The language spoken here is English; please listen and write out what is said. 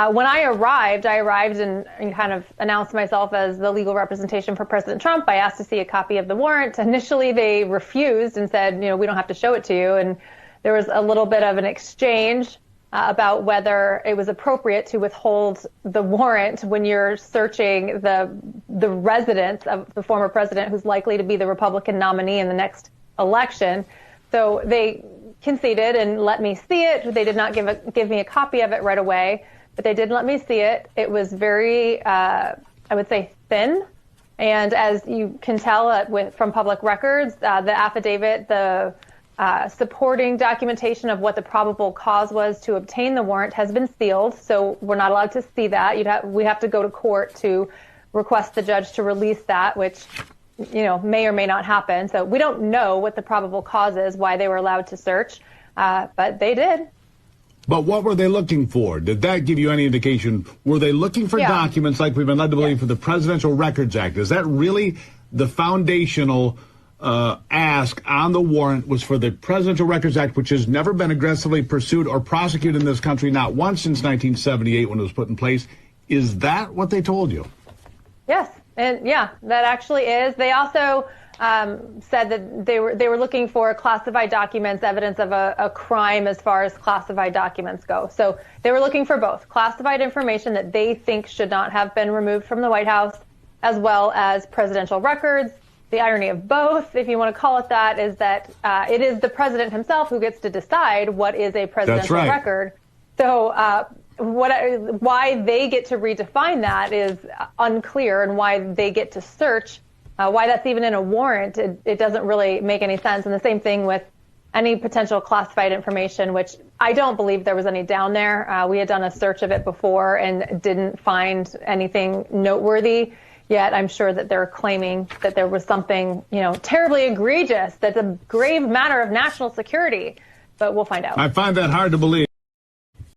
When I arrived and kind of announced myself as the legal representation for President Trump. I asked to see a copy of the warrant. Initially, they refused and said, we don't have to show it to you. And there was a little bit of an exchange about whether it was appropriate to withhold the warrant when you're searching the residence of the former president, who's likely to be the Republican nominee in the next election. So they conceded and let me see it. They did not give me a copy of it right away, but they did let me see it. It was very, I would say, thin. And as you can tell from public records, the affidavit, the supporting documentation of what the probable cause was to obtain the warrant has been sealed, so we're not allowed to see that. We have to go to court to request the judge to release that, which may or may not happen. So we don't know what the probable cause is, why they were allowed to search, but they did. But what were they looking for? Did that give you any indication? Were they looking for documents like we've been led to believe for the Presidential Records Act? Is that really the foundational ask on the warrant, was for the Presidential Records Act, which has never been aggressively pursued or prosecuted in this country, not once since 1978 when it was put in place? Is that what they told you? Yes, and that actually is. They also said that they were looking for classified documents, evidence of a crime as far as classified documents go. So they were looking for both classified information that they think should not have been removed from the White House, as well as presidential records. The irony of both, if you want to call it that, is that it is the president himself who gets to decide what is a presidential record. So why they get to redefine that is unclear, and why they get to search, why that's even in a warrant, it doesn't really make any sense. And the same thing with any potential classified information, which I don't believe there was any down there. We had done a search of it before and didn't find anything noteworthy. Yet I'm sure that they're claiming that there was something, terribly egregious, that's a grave matter of national security. But we'll find out. I find that hard to believe.